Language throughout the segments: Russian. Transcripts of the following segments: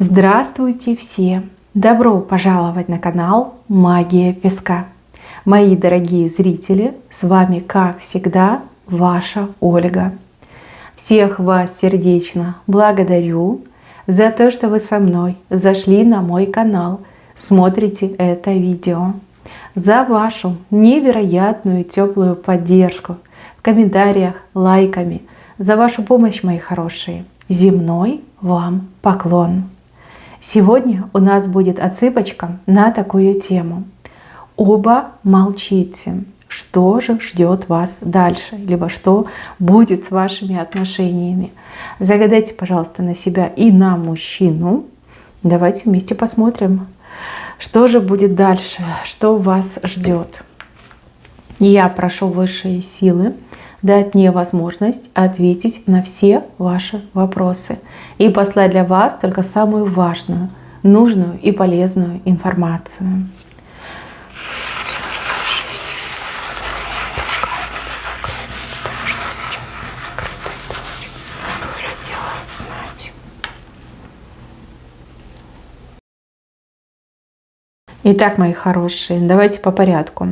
Здравствуйте все! Добро пожаловать на канал Магия Песка. Мои дорогие зрители, с вами, как всегда, ваша Ольга. Всех вас сердечно благодарю за то, что вы со мной зашли на мой канал, смотрите это видео, за вашу невероятную теплую поддержку в комментариях, лайками, за вашу помощь, мои хорошие. Земной вам поклон! Сегодня у нас будет отсыпочка на такую тему. Оба молчите. Что же ждет вас дальше? Либо что будет с вашими отношениями? Загадайте, пожалуйста, на себя и на мужчину. Давайте вместе посмотрим, что же будет дальше, что вас ждет. Я прошу высшие силы дать мне возможность ответить на все ваши вопросы и послать для вас только самую важную, нужную и полезную информацию. Итак, мои хорошие, давайте по порядку.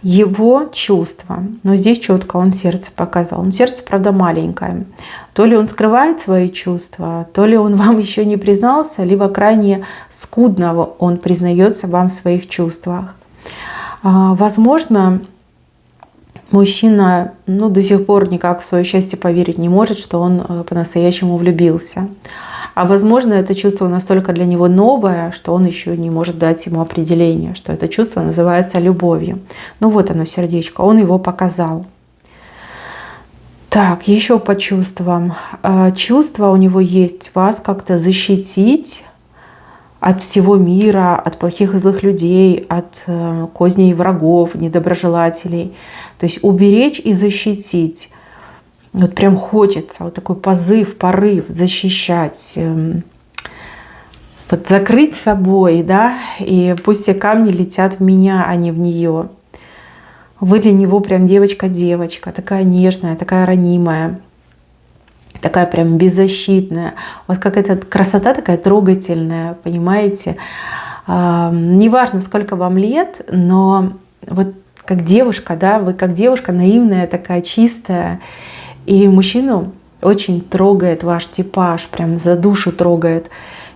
Его чувства, но здесь четко он сердце показал. Он сердце, правда, маленькое. То ли он скрывает свои чувства, то ли он вам еще не признался, либо крайне скудно он признается вам в своих чувствах. Возможно, мужчина до сих пор никак в свое счастье поверить не может, что он по-настоящему влюбился. А возможно, это чувство настолько для него новое, что он еще не может дать ему определение, что это чувство называется любовью. Ну вот оно, сердечко, он его показал. Так, еще по чувствам. Чувство у него есть вас как-то защитить от всего мира, от плохих и злых людей, от козней врагов, недоброжелателей. То есть уберечь и защитить. Вот прям хочется, вот такой позыв, порыв защищать, вот закрыть собой, да, и пусть все камни летят в меня, а не в нее. Вы для него прям девочка-девочка, такая нежная, такая ранимая, такая прям беззащитная. У вас какая-то красота такая трогательная, понимаете? Неважно, сколько вам лет, но вот как девушка, да, вы как девушка наивная, такая чистая. И мужчину очень трогает ваш типаж, прям за душу трогает.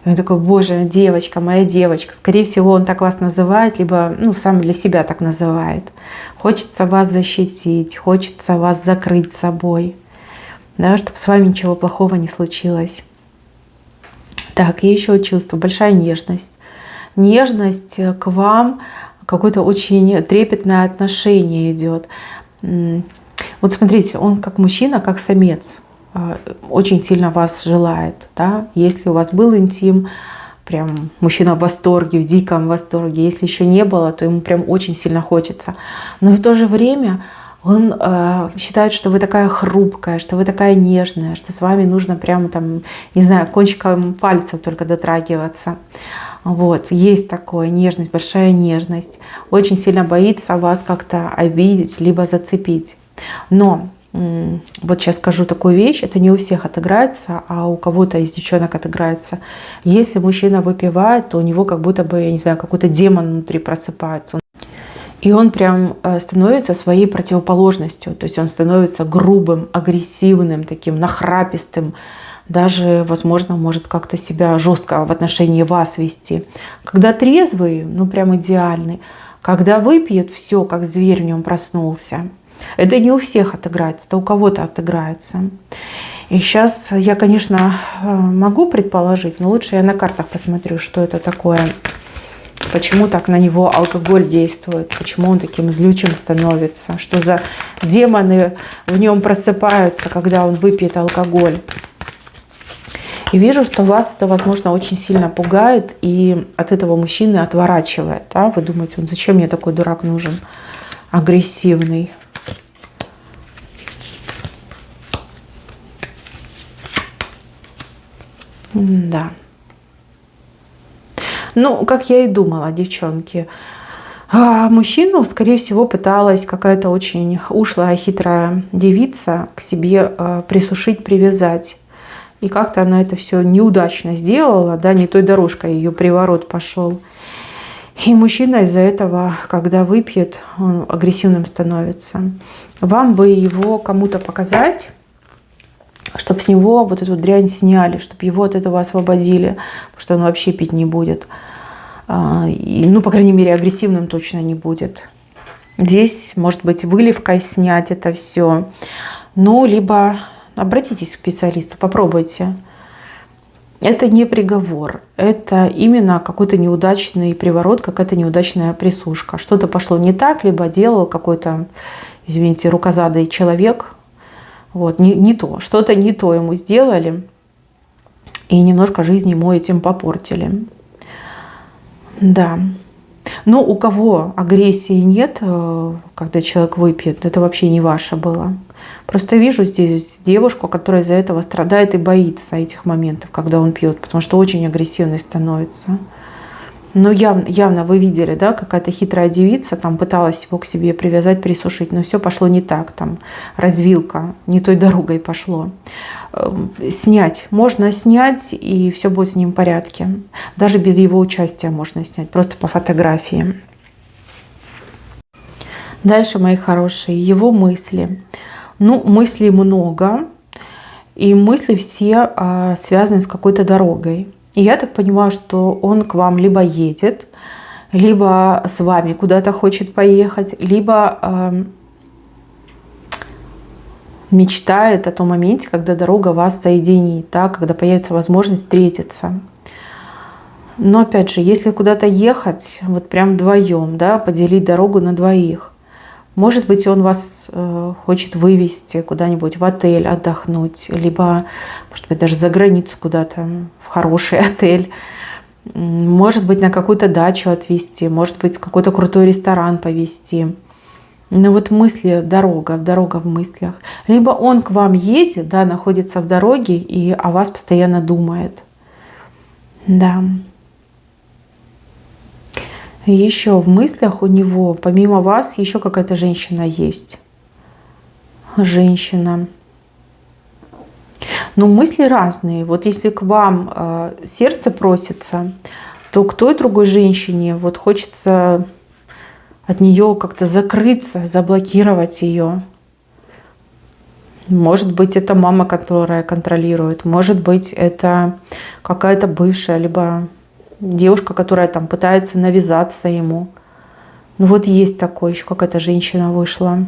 И он такой: боже, девочка, моя девочка. Скорее всего, он так вас называет, либо сам для себя так называет. Хочется вас защитить, хочется вас закрыть собой, да, чтобы с вами ничего плохого не случилось. Так, и еще чувство, большая нежность. Нежность к вам, какое-то очень трепетное отношение идет. Вот смотрите, он как мужчина, как самец, очень сильно вас желает. Да? Если у вас был интим, прям мужчина в восторге, в диком восторге. Если еще не было, то ему прям очень сильно хочется. Но в то же время он считает, что вы такая хрупкая, что вы такая нежная, что с вами нужно прямо там, не знаю, кончиком пальцев только дотрагиваться. Вот, есть такое, нежность, большая нежность. Очень сильно боится вас как-то обидеть, либо зацепить. Но вот сейчас скажу такую вещь, это не у всех отыграется, а у кого-то из девчонок отыграется. Если мужчина выпивает, то у него как будто бы, я не знаю, какой-то демон внутри просыпается. И он прям становится своей противоположностью. То есть он становится грубым, агрессивным, таким нахрапистым. Даже, возможно, может как-то себя жестко в отношении вас вести. Когда трезвый, прям идеальный. Когда выпьет, все, как зверь в нем проснулся. Это не у всех отыграется, это у кого-то отыграется. И сейчас я, конечно, могу предположить, но лучше я на картах посмотрю, что это такое. Почему так на него алкоголь действует, почему он таким злючим становится, что за демоны в нем просыпаются, когда он выпьет алкоголь. И вижу, что вас это, возможно, очень сильно пугает и от этого мужчины отворачивает. Да? Вы думаете, зачем мне такой дурак нужен, агрессивный? Да. Как я и думала, девчонки. Мужчину, скорее всего, пыталась какая-то очень ушлая, хитрая девица к себе присушить, привязать. и как-то она это все неудачно сделала, да, не той дорожкой ее приворот пошел. И мужчина из-за этого, когда выпьет, он агрессивным становится. Вам бы его кому-то показать, чтобы с него вот эту дрянь сняли, чтобы его от этого освободили, потому что он вообще пить не будет. Ну, по крайней мере, агрессивным точно не будет. Здесь, может быть, выливкой снять это все. Ну, либо обратитесь к специалисту, попробуйте. Это не приговор, это именно какой-то неудачный приворот, какая-то неудачная присушка. Что-то пошло не так, либо делал какой-то, извините, рукозадый человек. Вот, не то, что-то не то ему сделали, и немножко жизнь ему этим попортили. Да. Но у кого агрессии нет, когда человек выпьет, это вообще не ваше было. Просто вижу здесь девушку, которая из-за этого страдает и боится этих моментов, когда он пьет, потому что очень агрессивный становится. Но явно вы видели, да, какая-то хитрая девица там пыталась его к себе привязать, присушить, но все пошло не так, там развилка, не той дорогой пошло. Снять, можно снять, и все будет с ним в порядке. Даже без его участия можно снять, просто по фотографии. Дальше, мои хорошие, его мысли. Ну, мыслей много, и мысли все связаны с какой-то дорогой. И я так понимаю, что он к вам либо едет, либо с вами куда-то хочет поехать, либо мечтает о том моменте, когда дорога вас соединит, да, когда появится возможность встретиться. Но опять же, если куда-то ехать, вот прям вдвоем, да, поделить дорогу на двоих, может быть, он вас хочет вывезти куда-нибудь в отель отдохнуть, либо, может быть, даже за границу куда-то, в хороший отель. Может быть, на какую-то дачу отвезти, может быть, в какой-то крутой ресторан повезти. Но вот мысли, дорога в мыслях. Либо он к вам едет, да, находится в дороге и о вас постоянно думает. Да. Еще в мыслях у него, помимо вас, еще какая-то женщина есть. Женщина. Но мысли разные. Вот если к вам сердце просится, то к той другой женщине вот хочется от нее как-то закрыться, заблокировать ее. Может быть, это мама, которая контролирует. Может быть, это какая-то бывшая, либо девушка, которая там пытается навязаться ему. Ну вот есть такое, еще какая-то женщина вышла.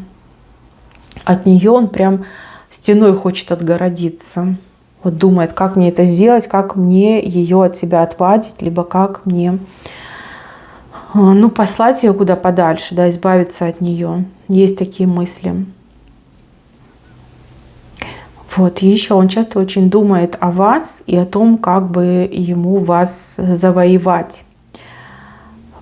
От нее он прям стеной хочет отгородиться. Вот думает, как мне это сделать, как мне ее от себя отвадить, либо как мне, ну, послать ее куда подальше, да, избавиться от нее. Есть такие мысли. Вот, и еще он часто очень думает о вас и о том, как бы ему вас завоевать.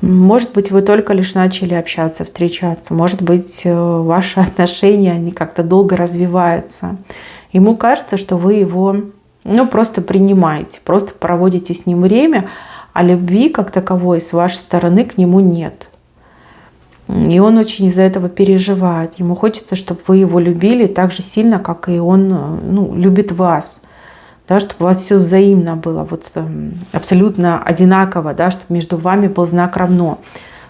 Может быть, вы только лишь начали общаться, встречаться. Может быть, ваши отношения, они как-то долго развиваются. Ему кажется, что вы его, ну, просто принимаете, просто проводите с ним время, а любви как таковой с вашей стороны к нему нет. И он очень из-за этого переживает. Ему хочется, чтобы вы его любили так же сильно, как и он, ну, любит вас. Да, чтобы у вас все взаимно было, вот, абсолютно одинаково, да, чтобы между вами был знак равно.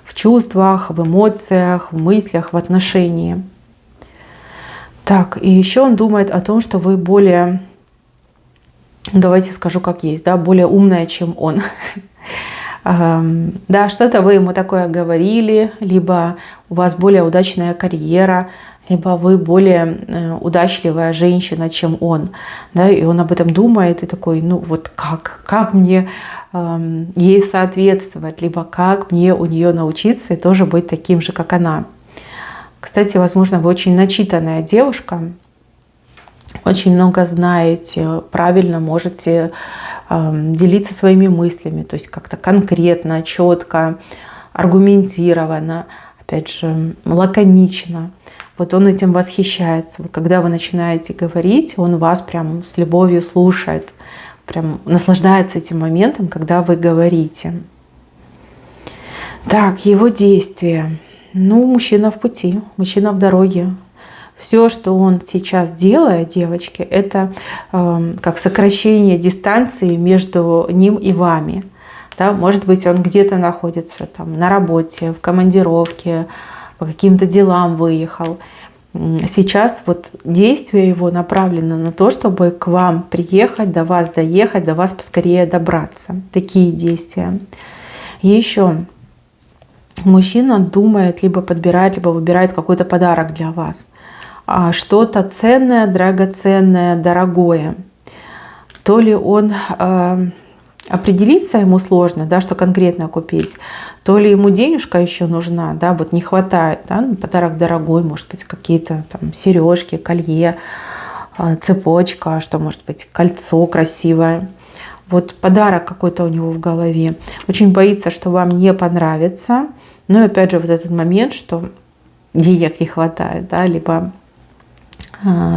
В чувствах, в эмоциях, в мыслях, в отношении. Так, и еще он думает о том, что вы более, давайте скажу как есть, да, более умная, чем он. Да, что-то вы ему такое говорили, либо у вас более удачная карьера, либо вы более удачливая женщина, чем он. Да, и он об этом думает и такой, ну вот как мне ей соответствовать, либо как мне у нее научиться и тоже быть таким же, как она. Кстати, возможно, вы очень начитанная девушка, очень много знаете, правильно можете делиться своими мыслями, то есть как-то конкретно, четко, аргументированно, опять же, лаконично. Вот он этим восхищается. Вот когда вы начинаете говорить, он вас прям с любовью слушает, прям наслаждается этим моментом, когда вы говорите. Так, его действия. Ну, мужчина в пути, мужчина в дороге. Все, что он сейчас делает, девочки, это как сокращение дистанции между ним и вами. Да? Может быть, он где-то находится там, на работе, в командировке, по каким-то делам выехал. Сейчас вот действие его направлено на то, чтобы к вам приехать, до вас доехать, до вас поскорее добраться. Такие действия. И еще мужчина думает, либо подбирает, либо выбирает какой-то подарок для вас. Что-то ценное, драгоценное, дорогое. То ли он определиться ему сложно, да, что конкретно купить, то ли ему денежка еще нужна, да, вот не хватает, да, подарок дорогой, может быть, какие-то там сережки, колье, цепочка, что может быть, кольцо красивое. Вот подарок какой-то у него в голове. Очень боится, что вам не понравится. Но опять же вот этот момент, что денег не хватает, да, либо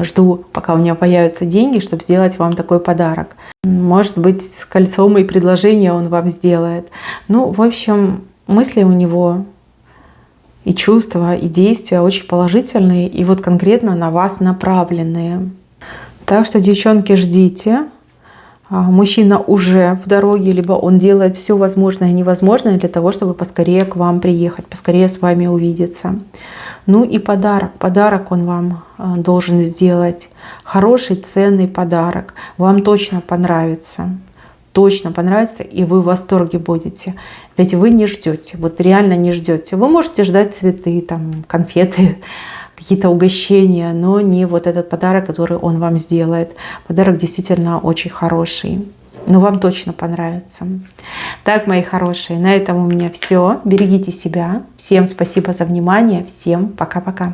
жду, пока у меня появятся деньги, чтобы сделать вам такой подарок. Может быть, с кольцом и предложение он вам сделает. Ну, в общем, мысли у него и чувства, и действия очень положительные, и вот конкретно на вас направленные. Так что, девчонки, ждите. Мужчина уже в дороге, либо он делает все возможное и невозможное для того, чтобы поскорее к вам приехать, поскорее с вами увидеться. Ну и подарок. Подарок он вам должен сделать. Хороший, ценный подарок. Вам точно понравится. Точно понравится, и вы в восторге будете. Ведь вы не ждете, вот реально не ждете. Вы можете ждать цветы, там, конфеты, какие-то угощения, но не вот этот подарок, который он вам сделает. Подарок действительно очень хороший, но вам точно понравится. Так, мои хорошие, на этом у меня все. Берегите себя. Всем спасибо за внимание. Всем пока-пока.